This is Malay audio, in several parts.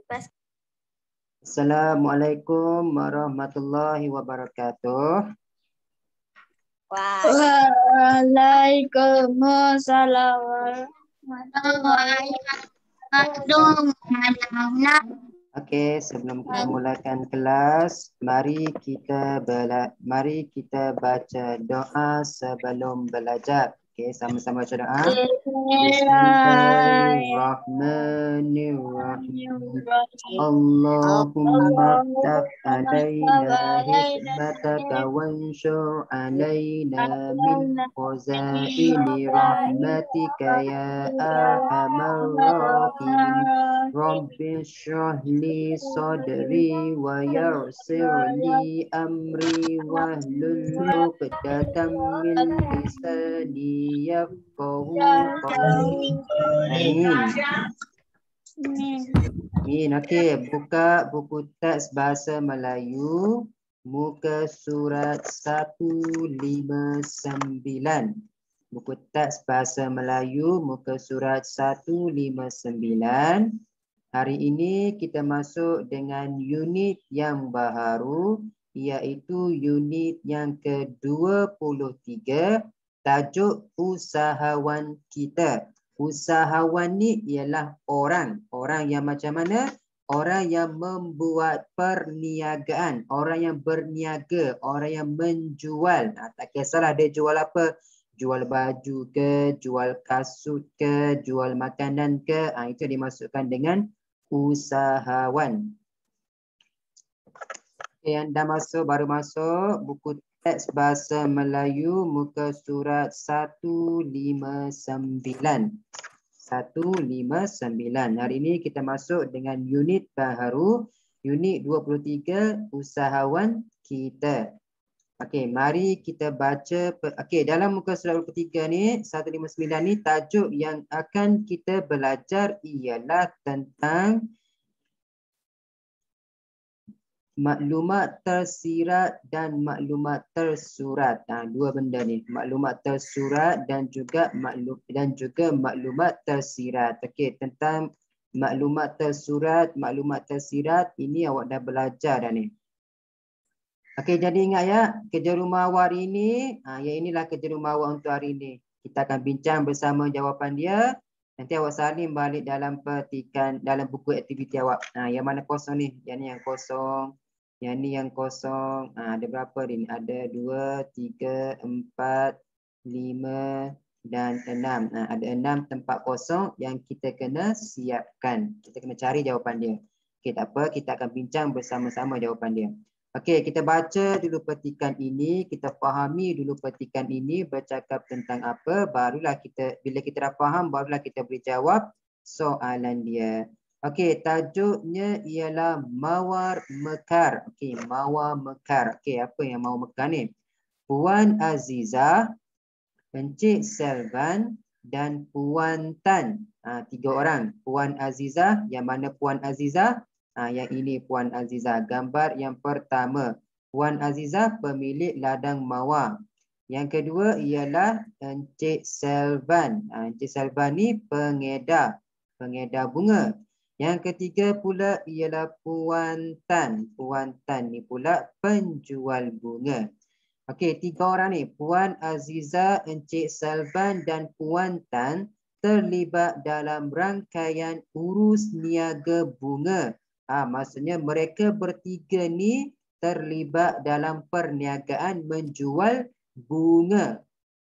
Assalamualaikum warahmatullahi wabarakatuh. Waalaikumsalam warahmatullahi wabarakatuh. Okey, sebelum kita mulakan kelas, mari kita baca doa sebelum belajar. Okey, sama-sama baca doa. Bismillahirrahmanirrahim. Allahumma ftah alaina hikmataka wanshur alaina min khazaini rahmatika ya arhamar rahimin. Rabbi shrah li sadri wa yassir li amri wahlul 'uqdatam min lisani yafqahu qawli. Amin. Amin. Okey, buka buku teks bahasa Melayu muka surat 159. Buku teks bahasa Melayu muka surat 159. Hari ini kita masuk dengan unit yang baru, iaitu unit yang ke-23, tajuk usahawan kita. Usahawan ni ialah orang yang macam mana? Orang yang membuat perniagaan, orang yang berniaga, orang yang menjual. Tak kisahlah dia jual apa, jual baju ke, jual kasut ke, jual makanan ke, itu dimasukkan dengan usahawan. Yang dah masuk, baru masuk buku teks bahasa Melayu muka surat 159. 159. Hari ini kita masuk dengan unit baru, unit 23, usahawan kita. Okey, mari kita baca. Okey, dalam muka surat 23 ni, 159 ni, tajuk yang akan kita belajar ialah tentang maklumat tersirat dan maklumat tersurat. Dua benda ni, maklumat tersurat dan juga maklumat tersirat. Okey, tentang maklumat tersurat, maklumat tersirat ini awak dah belajar dah ni. Okey, jadi ingat ya, kerja rumah awak hari ini, yang inilah kerja rumah awak untuk hari ini. Kita akan bincang bersama jawapan dia. Nanti awak salin balik dalam petikan, dalam buku aktiviti awak. Yang mana kosong ni? Yang ni yang kosong. Yang ni yang kosong. Ada berapa ni? Ada 2, 3, 4, 5 dan 6. Ada 6 tempat kosong yang kita kena siapkan. Kita kena cari jawapan dia. Okey, tak apa. Kita akan bincang bersama-sama jawapan dia. Okey, kita baca dulu petikan ini, kita fahami dulu petikan ini bercakap tentang apa, barulah kita, bila kita dah faham, barulah kita boleh jawab soalan dia. Okey, tajuknya ialah Mawar Mekar. Okey, Mawar Mekar. Okey, apa yang Mawar Mekar ni? Puan Azizah, Encik Selvan dan Puan Tan. 3 orang. Puan Azizah, yang mana Puan Azizah? Yang ini Puan Azizah. Gambar yang pertama, Puan Azizah pemilik ladang mawar. Yang kedua ialah Encik Selvan. Encik Selvan ni pengedar bunga. Yang ketiga pula ialah Puan Tan. Puan Tan ni pula penjual bunga. Okey, 3 orang ni, Puan Azizah, Encik Selvan dan Puan Tan terlibat dalam rangkaian urus niaga bunga. Maksudnya mereka bertiga ni terlibat dalam perniagaan menjual bunga.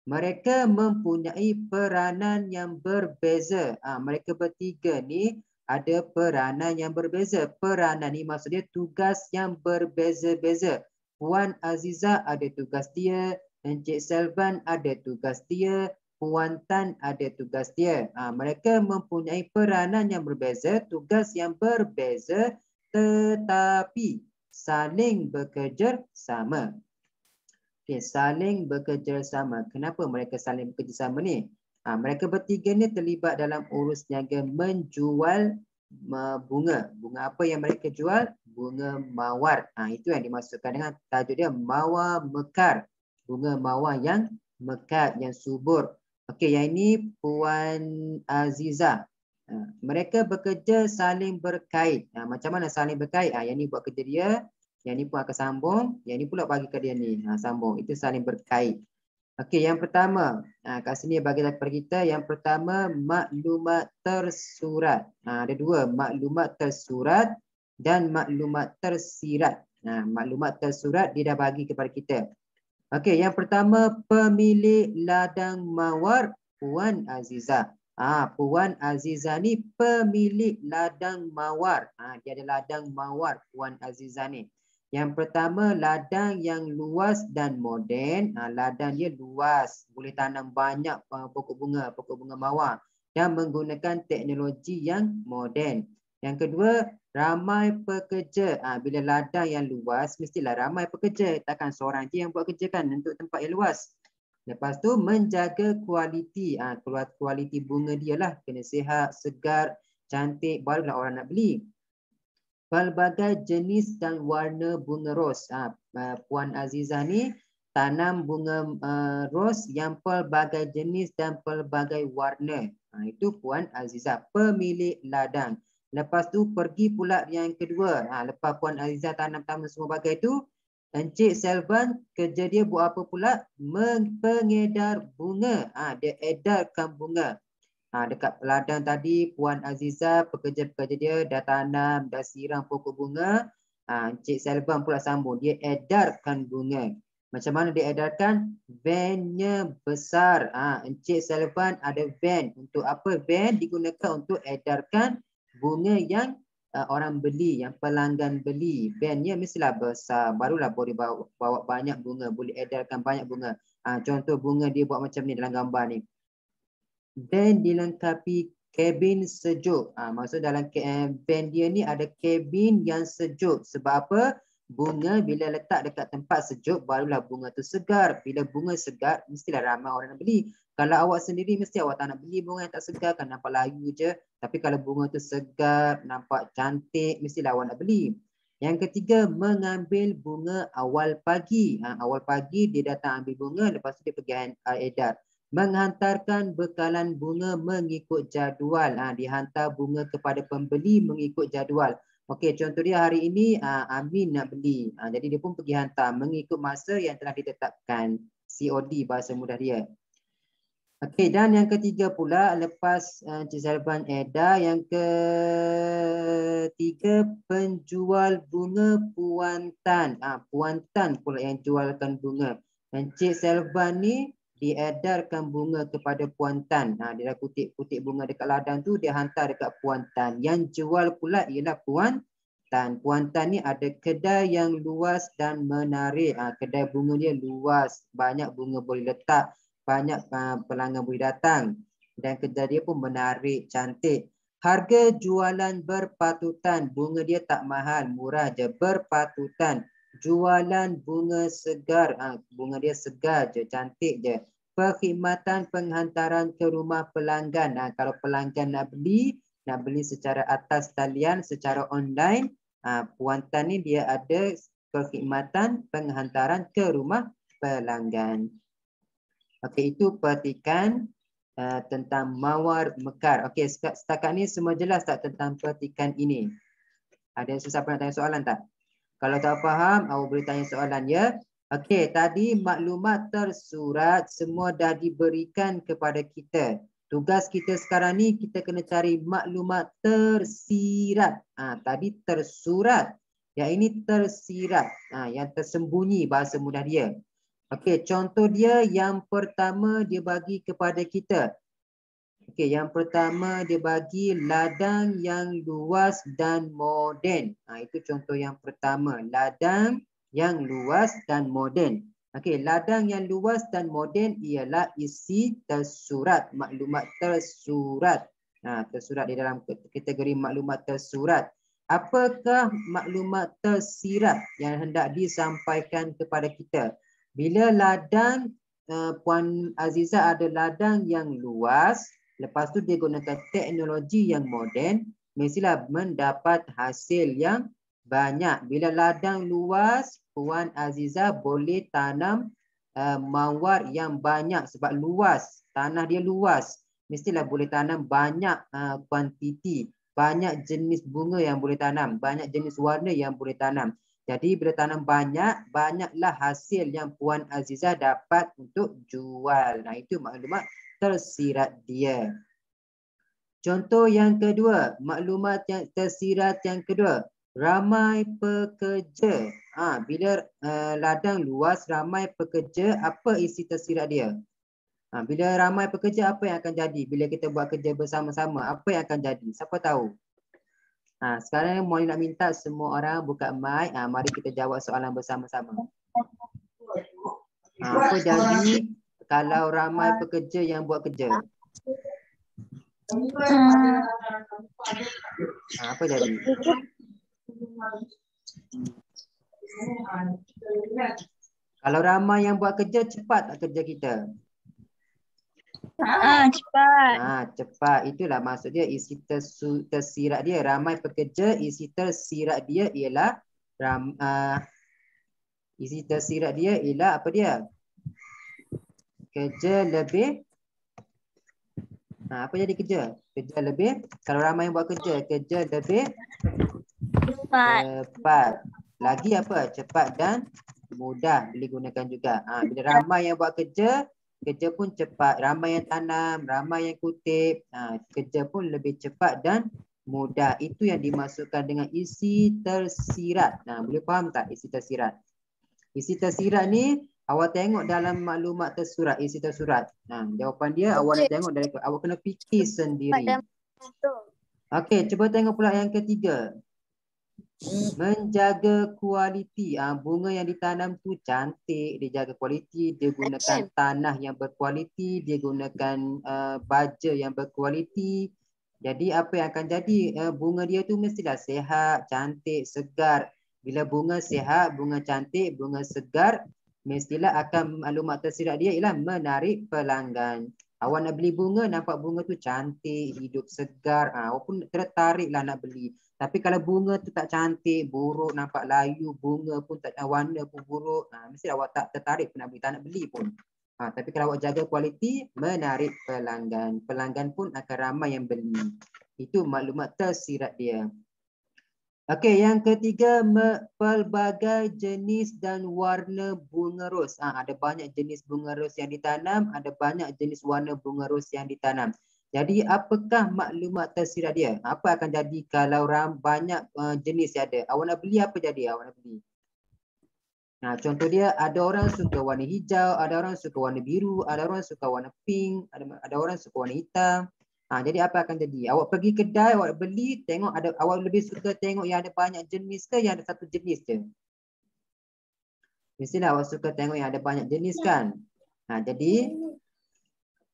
Mereka mempunyai peranan yang berbeza. Mereka bertiga ni ada peranan yang berbeza. Peranan ni maksudnya tugas yang berbeza-beza. Puan Azizah ada tugas dia, Encik Selvan ada tugas dia, Puan Tan ada tugas dia. Mereka mempunyai peranan yang berbeza, tugas yang berbeza, tetapi saling bekerja sama. Okay, saling bekerja sama. Kenapa mereka saling bekerja sama ni? Mereka bertiga ni terlibat dalam urus niaga menjual bunga. Bunga apa yang mereka jual? Bunga mawar. Itu yang dimasukkan dengan tajuk dia Mawar Mekar. Bunga mawar yang mekar, yang subur. Okey, yang ini Puan Azizah. Mereka bekerja saling berkait. Macam mana saling berkait? Yang ni buat kerja dia, yang ni pun akan sambung, yang ni pula bagi ke dia ni. Sambung. Itu saling berkait. Okey, yang pertama. Kat sini bagi kepada kita. Yang pertama, maklumat tersurat. Ada dua. Maklumat tersurat dan maklumat tersirat. Maklumat tersurat dia dah bagi kepada kita. Okey, yang pertama, pemilik ladang mawar Puan Azizah. Puan Azizah ni pemilik ladang mawar. Dia ada ladang mawar Puan Azizah ni. Yang pertama, ladang yang luas dan moden. Ladang dia luas, boleh tanam banyak pokok bunga mawar dan menggunakan teknologi yang moden. Yang kedua, ramai pekerja. Bila ladang yang luas, mestilah ramai pekerja. Takkan seorang je yang buat kerja kan untuk tempat yang luas. Lepas tu menjaga kualiti. Kualiti bunga dia lah. Kena sihat, segar, cantik. Barulah orang nak beli. Pelbagai jenis dan warna bunga ros. Puan Azizah ni tanam bunga ros yang pelbagai jenis dan pelbagai warna. Itu Puan Azizah, pemilik ladang. Lepas tu pergi pula yang kedua. Lepas Puan Azizah tanam-tanam semua bagai tu, Encik Selvan kerja dia buat apa pula? Pengedar bunga. Dia edarkan bunga. Dekat ladang tadi Puan Azizah, pekerja-pekerja dia dah tanam, dah siram pokok bunga. Encik Selvan pula sambung. Dia edarkan bunga. Macam mana dia edarkan? Vannya besar. Encik Selvan ada van. Untuk apa van? Digunakan untuk edarkan bunga yang orang beli, yang pelanggan beli. Vannya mestilah besar, barulah boleh bawa banyak bunga, boleh edarkan banyak bunga. Contoh bunga dia buat macam ni dalam gambar ni. Van dilengkapi kabin sejuk. Maksud dalam van dia ni ada kabin yang sejuk. Sebab apa? Bunga bila letak dekat tempat sejuk, barulah bunga tu segar. Bila bunga segar, mestilah ramai orang nak beli. Kalau awak sendiri, mesti awak tak nak beli bunga yang tak segar, kan nampak layu je. Tapi kalau bunga tu segar, nampak cantik, mestilah awak nak beli. Yang ketiga, mengambil bunga awal pagi. Awal pagi dia datang ambil bunga, lepas tu dia pergi edar. Menghantarkan bekalan bunga mengikut jadual. Dihantar bunga kepada pembeli mengikut jadual. Okey, contoh dia hari ini Amin nak beli. Jadi dia pun pergi hantar mengikut masa yang telah ditetapkan. COD bahasa mudah dia. Okey, dan yang ketiga pula, lepas Encik Selvan edar, yang ketiga penjual bunga Puan Tan. Puan Tan pula yang jualkan bunga. Encik Selvan ni diedarkan bunga kepada Puan Tan. Dia dah kutip-kutip bunga dekat ladang tu, dia hantar dekat Puan Tan. Yang jual pula ialah Puan Tan. Puan Tan ni ada kedai yang luas dan menarik. Kedai bunga dia luas, banyak bunga boleh letak, banyak pelanggan boleh datang. Dan kedai dia pun menarik, cantik. Harga jualan berpatutan. Bunga dia tak mahal, murah je, berpatutan. Jualan bunga segar. Bunga dia segar je, cantik je. Perkhidmatan penghantaran ke rumah pelanggan. Kalau pelanggan nak beli secara atas talian, secara online, Puan Tan ni dia ada perkhidmatan penghantaran ke rumah pelanggan. Okey, itu petikan tentang mawar mekar. Okey, setakat ni semua jelas tak tentang petikan ini? Ada sesiapa nak tanya soalan tak? Kalau tak faham, awak boleh tanya soalan ya. Okey, tadi maklumat tersurat semua dah diberikan kepada kita. Tugas kita sekarang ni kita kena cari maklumat tersirat. Tadi tersurat. Yang ini tersirat. Yang tersembunyi bahasa mudah dia. Okey, contoh dia yang pertama dia bagi kepada kita. Okey, yang pertama dia bagi ladang yang luas dan moden. Itu contoh yang pertama, ladang yang luas dan moden. Okey, ladang yang luas dan moden ialah isi tersurat, maklumat tersurat. Tersurat di dalam kategori maklumat tersurat. Apakah maklumat tersirat yang hendak disampaikan kepada kita? Bila ladang Puan Azizah ada ladang yang luas, lepas tu dia gunakan teknologi yang moden, mestilah mendapat hasil yang banyak. Bila ladang luas, Puan Azizah boleh tanam mawar yang banyak sebab luas. Tanah dia luas. mestilah boleh tanam banyak kuantiti, banyak jenis bunga yang boleh tanam, banyak jenis warna yang boleh tanam. Jadi bila tanam banyak, banyaklah hasil yang Puan Azizah dapat untuk jual. Nah, itu maklumat tersirat dia. Contoh yang kedua, maklumat yang tersirat yang kedua. Ramai pekerja. Bila ladang luas, ramai pekerja, apa isi tersirat dia? Bila ramai pekerja, apa yang akan jadi? Bila kita buat kerja bersama-sama, apa yang akan jadi? Siapa tahu? Sekarang Molly nak minta semua orang buka mic. Mari kita jawab soalan bersama-sama. Apa jadi kalau ramai pekerja yang buat kerja? Apa jadi? Kalau ramai yang buat kerja, cepat tak kerja kita? Cepat. Cepat. Itulah maksud dia isi tersirat dia. Ramai pekerja, isi tersirat dia ialah isi tersirat dia ialah apa dia? Kerja lebih. Apa jadi kerja? Kerja lebih. Kalau ramai yang buat kerja, kerja lebih cepat. Lagi apa? Cepat dan mudah boleh gunakan juga. Bila ramai yang buat kerja, kerja pun cepat. Ramai yang tanam, ramai yang kutip, kerja pun lebih cepat dan mudah. Itu yang dimasukkan dengan isi tersirat. Boleh faham tak isi tersirat? Isi tersirat ni awak tengok dalam maklumat tersurat, isi tersurat. Jawapan dia awak nak tengok dari awak kena fikir sendiri. Okey, cuba tengok pula yang ketiga. Menjaga kualiti. Bunga yang ditanam tu cantik, dia jaga kualiti, dia gunakan tanah yang berkualiti, dia gunakan baja yang berkualiti. Jadi apa yang akan jadi? Bunga dia tu mestilah sihat, cantik, segar. Bila bunga sihat, bunga cantik, bunga segar, mestilah akan maklumat tersirat dia ialah menarik pelanggan. Awak nak beli bunga, nampak bunga tu cantik, hidup segar, awak pun tertariklah nak beli. Tapi kalau bunga tu tak cantik, buruk, nampak layu, bunga pun tak, warna pun buruk, mesti awak tak tertarik pun nak beli, tak nak beli pun. Tapi kalau awak jaga kualiti, menarik pelanggan. Pelanggan pun akan ramai yang beli. Itu maklumat tersirat dia. Okey, yang ketiga, pelbagai jenis dan warna bunga ros. Ada banyak jenis bunga ros yang ditanam, ada banyak jenis warna bunga ros yang ditanam. Jadi apakah maklumat tersirat dia? Apa akan jadi kalau banyak jenis yang ada? Awak nak beli apa jadi? Awak nak beli. Contoh dia, ada orang suka warna hijau, ada orang suka warna biru, ada orang suka warna pink, ada orang suka warna hitam. Jadi apa akan jadi? Awak pergi kedai, awak beli, tengok awak lebih suka tengok yang ada banyak jenis ke yang ada satu jenis je? Mestilah awak suka tengok yang ada banyak jenis kan? Jadi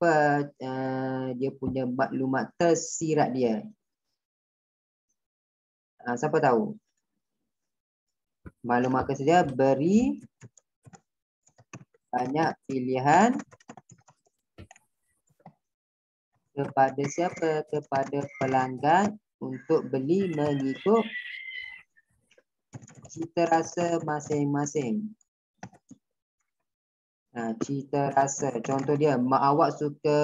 apa dia punya maklumat tersirat dia? Siapa tahu? Maklumat tersirat dia beri banyak pilihan kepada siapa? Kepada pelanggan untuk beli mengikut cita rasa masing-masing. Cita rasa. Contoh dia, mak awak suka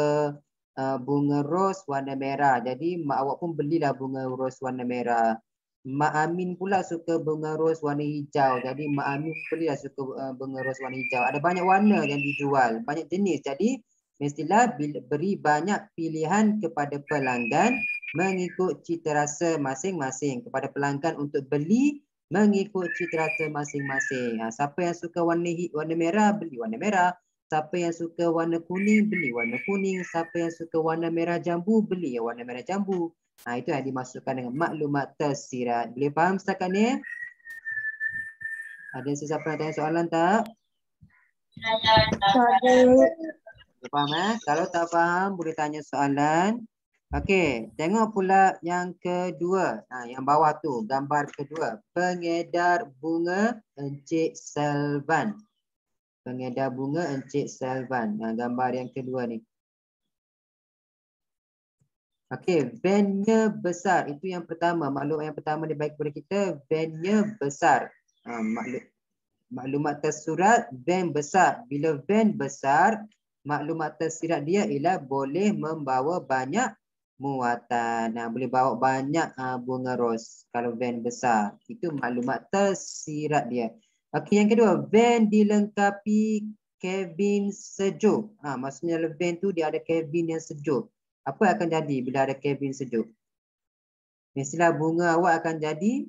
bunga ros warna merah. Jadi mak awak pun belilah bunga ros warna merah. Mak Amin pula suka bunga ros warna hijau. Jadi mak Amin belilah suka bunga ros warna hijau. Ada banyak warna yang dijual, banyak jenis. Jadi mestilah beri banyak pilihan kepada pelanggan mengikut cita rasa masing-masing. Kepada pelanggan untuk beli mengikut cita rasa masing-masing. Siapa yang suka warna merah, beli warna merah. Siapa yang suka warna kuning, beli warna kuning. Siapa yang suka warna merah jambu, beli warna merah jambu. Itu yang dimasukkan dengan maklumat tersirat. Boleh faham setakat ni? Ada sesiapa yang tanya soalan tak? Faham Kalau tak faham, boleh tanya soalan. Okey, tengok pula yang kedua. Yang bawah tu, gambar kedua. Pengedar bunga Encik Selvan. Pengedar bunga Encik Selvan. Gambar yang kedua ni. Okey, van-nya besar. Itu yang pertama. Maklumat yang pertama dia baik kepada kita. Van-nya besar. Maklumat tersurat, van besar. Bila van besar, maklumat tersirat dia ialah boleh membawa banyak muatan. Boleh bawa banyak bunga ros kalau van besar. Itu maklumat tersirat dia. Okey, yang kedua, van dilengkapi kabin sejuk. Maksudnya van tu dia ada kabin yang sejuk. Apa akan jadi bila ada kabin sejuk? Mestilah bunga awak akan jadi.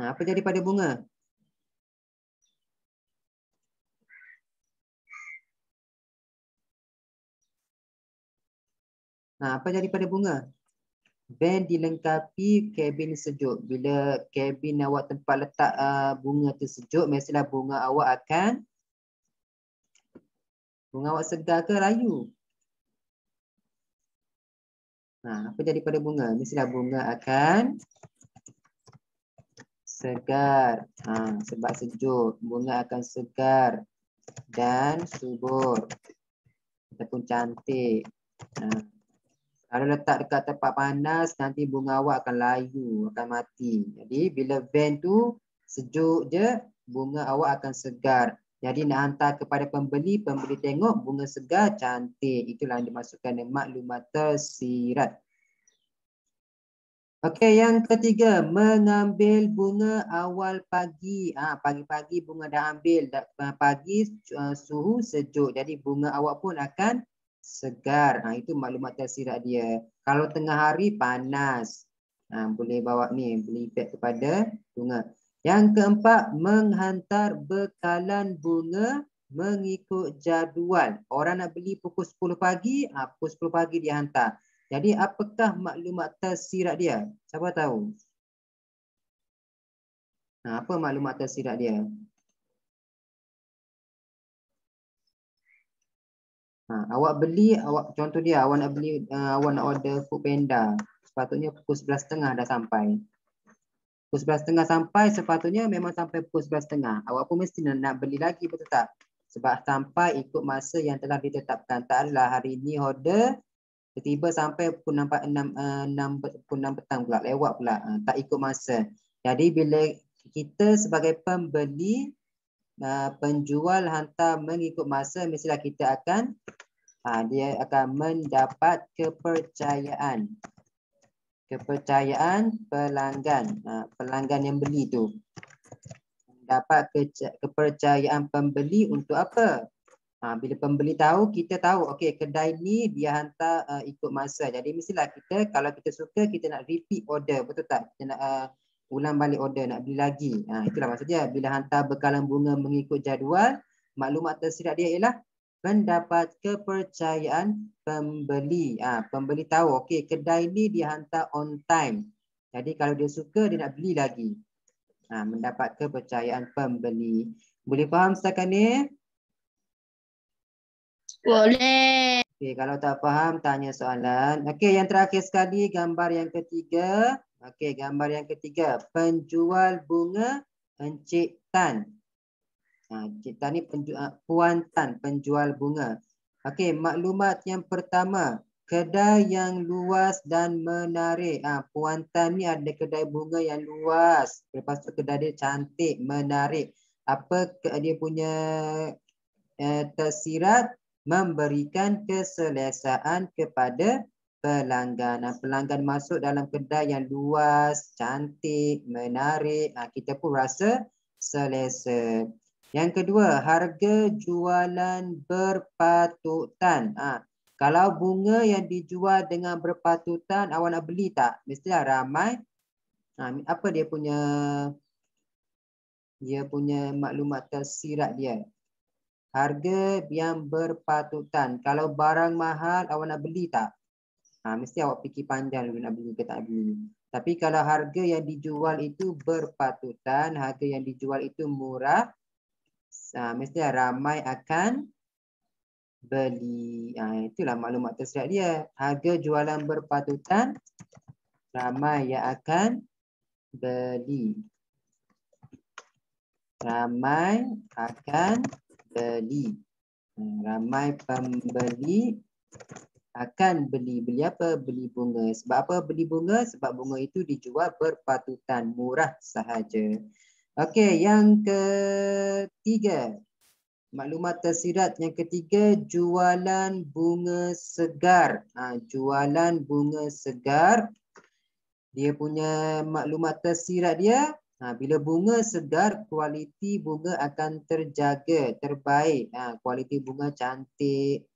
Apa jadi pada bunga? Apa jadi pada bunga? Van dilengkapi kabin sejuk. Bila kabin awak tempat letak bunga tu sejuk, mestilah bunga awak akan segar ke layu? Apa jadi pada bunga? Mestilah bunga akan segar. Sebab sejuk, bunga akan segar dan subur ataupun cantik. Kalau letak dekat tempat panas, nanti bunga awak akan layu, akan mati. Jadi bila van tu sejuk je, bunga awak akan segar. Jadi nak hantar kepada pembeli, pembeli tengok bunga segar, cantik. Itulah yang dimasukkan dengan maklumat tersirat. Okey, yang ketiga, mengambil bunga awal pagi. Pagi-pagi bunga dah ambil, pagi suhu sejuk. Jadi bunga awak pun akan segar. Itu maklumat tersirat dia. Kalau tengah hari panas, boleh bawa ni, boleh efek kepada bunga. Yang keempat, menghantar bekalan bunga mengikut jadual. Orang nak beli pukul 10 pagi, pukul 10 pagi dia hantar. Jadi apakah maklumat tersirat dia? Siapa tahu? Apa maklumat tersirat dia? Awak beli, contoh dia, awak nak beli, awak nak order Food Panda. Sepatutnya pukul 11.30 dah sampai. Pukul 11.30 sampai, sepatutnya memang sampai pukul 11.30. Awak pun mesti nak beli lagi, betul tak? Sebab sampai ikut masa yang telah ditetapkan. Tak adalah hari ini order, tiba-tiba sampai pukul 6 petang pula, lewat pula. Tak ikut masa. Jadi bila kita sebagai pembeli, penjual hantar mengikut masa, mestilah kita akan dia akan mendapat kepercayaan pelanggan, pelanggan yang beli tu dapat kepercayaan pembeli untuk apa? Bila pembeli tahu, kita tahu okey, kedai ni dia hantar ikut masa. Jadi mestilah kita, kalau kita suka, kita nak repeat order, betul tak? Kita nak ulang balik order, nak beli lagi. Itulah maksudnya bila hantar bekalan bunga mengikut jadual, maklumat tersirat dia ialah mendapat kepercayaan pembeli. Pembeli tahu okey, kedai ni dia hantar on time. Jadi kalau dia suka, dia nak beli lagi. Mendapat kepercayaan pembeli. Boleh faham setakat ni? Boleh. Okey, kalau tak faham, tanya soalan. Okey, yang terakhir sekali, gambar yang ketiga. Okey, gambar yang ketiga. Penjual bunga Encik Tan. Encik Tan ni Puan Tan, penjual bunga. Okey, maklumat yang pertama. Kedai yang luas dan menarik. Puan Tan ni ada kedai bunga yang luas. Lepas tu kedai dia cantik, menarik. Apa dia punya tersirat? Memberikan keselesaan kepada pelanggan. Pelanggan masuk dalam kedai yang luas, cantik, menarik, kita pun rasa selesa. Yang kedua, harga jualan berpatutan. Kalau bunga yang dijual dengan berpatutan, awak nak beli tak? Mestilah ramai. Apa dia punya maklumat tersirat dia? Harga yang berpatutan. Kalau barang mahal, awak nak beli tak? Mesti awak fikir panjang dulu nak beli ke tak beli. Tapi kalau harga yang dijual itu berpatutan, harga yang dijual itu murah, mesti ramai akan beli. Itulah maklumat tersirat dia. Harga jualan berpatutan, ramai yang akan beli. Ramai akan beli. Ramai pembeli akan beli. Beli apa? Beli bunga. Sebab apa beli bunga? Sebab bunga itu dijual berpatutan, murah sahaja. Okey, yang ketiga. Maklumat tersirat yang ketiga, jualan bunga segar. Jualan bunga segar. Dia punya maklumat tersirat dia. Bila bunga segar, kualiti bunga akan terjaga, terbaik. Kualiti bunga cantik,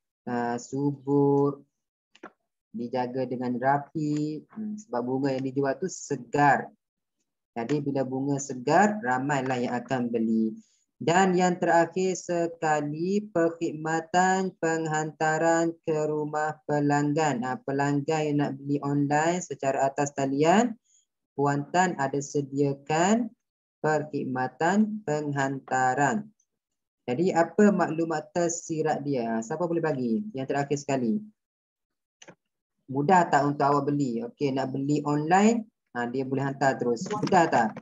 subur, dijaga dengan rapi. Sebab bunga yang dijual tu segar. Jadi bila bunga segar, ramailah yang akan beli. Dan yang terakhir sekali, perkhidmatan penghantaran ke rumah pelanggan. Pelanggan yang nak beli online secara atas talian, Puan Tan ada sediakan perkhidmatan penghantaran. Jadi apa maklumat tersirat dia? Siapa boleh bagi? Yang terakhir sekali. Mudah tak untuk awak beli? Okey, nak beli online, dia boleh hantar terus. Mudah tak?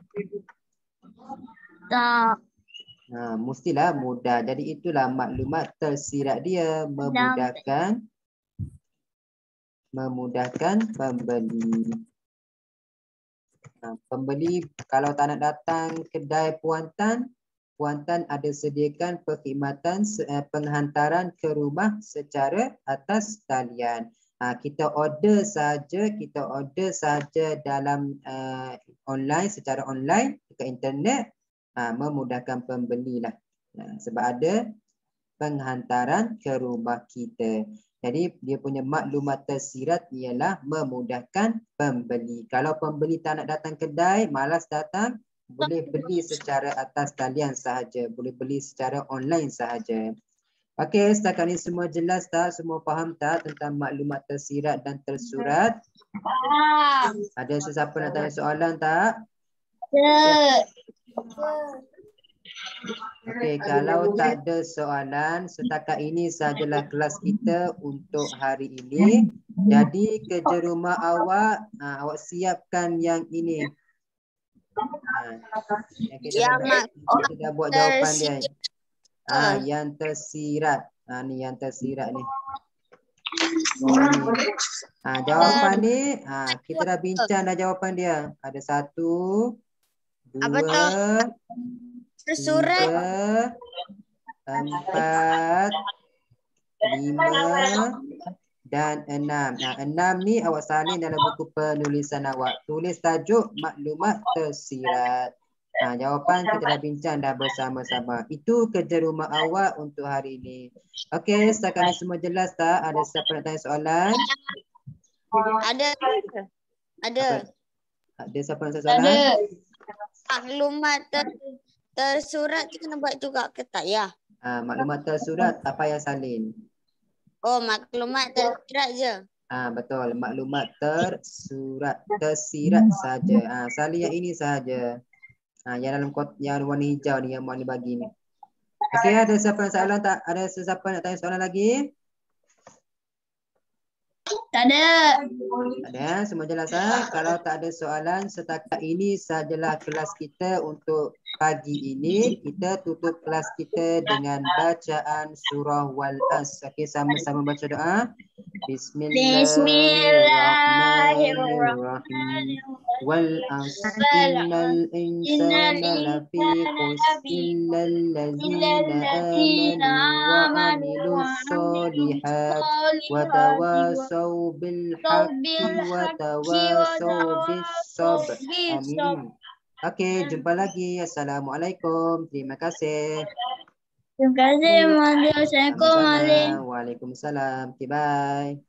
Tak. Mestilah mudah. Jadi itulah maklumat tersirat dia, memudahkan pembeli. Pembeli kalau tak nak datang kedai Puan Tan ada sediakan perkhidmatan penghantaran ke rumah secara atas talian. Kita order saja dalam online, secara online ke internet, memudahkan pembeli lah. Sebab ada penghantaran ke rumah kita. Jadi dia punya maklumat tersirat ialah memudahkan pembeli. Kalau pembeli tak nak datang kedai, malas datang, boleh beli secara atas talian sahaja, boleh beli secara online sahaja. Okey, setakat ini semua jelas tak? Semua faham tak tentang maklumat tersirat dan tersurat? Ada sesiapa nak tanya soalan tak? Okey, kalau tak ada soalan, setakat ini sahajalah kelas kita untuk hari ini. Jadi kerja rumah awak, awak siapkan yang ini. Kita dah buat jawapan dia. Yang tersirat. Ni yang tersirat ni. Jawapan ni, kita dah bincang dah jawapan dia. Ada 1, 2, Tersurat 3, 4, 5 dan 6. 6 ni awak salin dalam buku penulisan awak. Tulis tajuk maklumat tersirat. Jawapan kita dah bincang dah bersama-sama. Itu kerja rumah awak untuk hari ini. Okey, setakat ni semua jelas tak? Ada siapa nak tanya soalan? ada. Ada siapa nak tanya soalan? Maklumat tersurat tu kena buat juga ke tak ya? Maklumat tersurat tak payah salin. Oh, maklumat tersirat je. Betul, maklumat tersirat saja. Salin yang ini sahaja. Yang dalam yang warna hijau ni yang Mak ni bagi ni. Okey, ada siapa nak soalan tak? Ada sesiapa nak tanya soalan lagi? Tak ada. Tak ada, semua jelas Kalau tak ada soalan, setakat ini sahajalah kelas kita untuk pagi ini. Kita tutup kelas kita dengan bacaan surah Wal-As. Okey, sama-sama baca doa. Bismillahirrahmanirrahim. Wal-As innal insana lafi khusr illal ladzina amanu wa amilus solihat wa tawasaw bil haqqi wa tawasaw bis sabr. Amin. Okey, jumpa lagi. Assalamualaikum. Terima kasih. Terima kasih, Mali. Assalamualaikum, Mali. Waalaikumsalam. Okay, bye.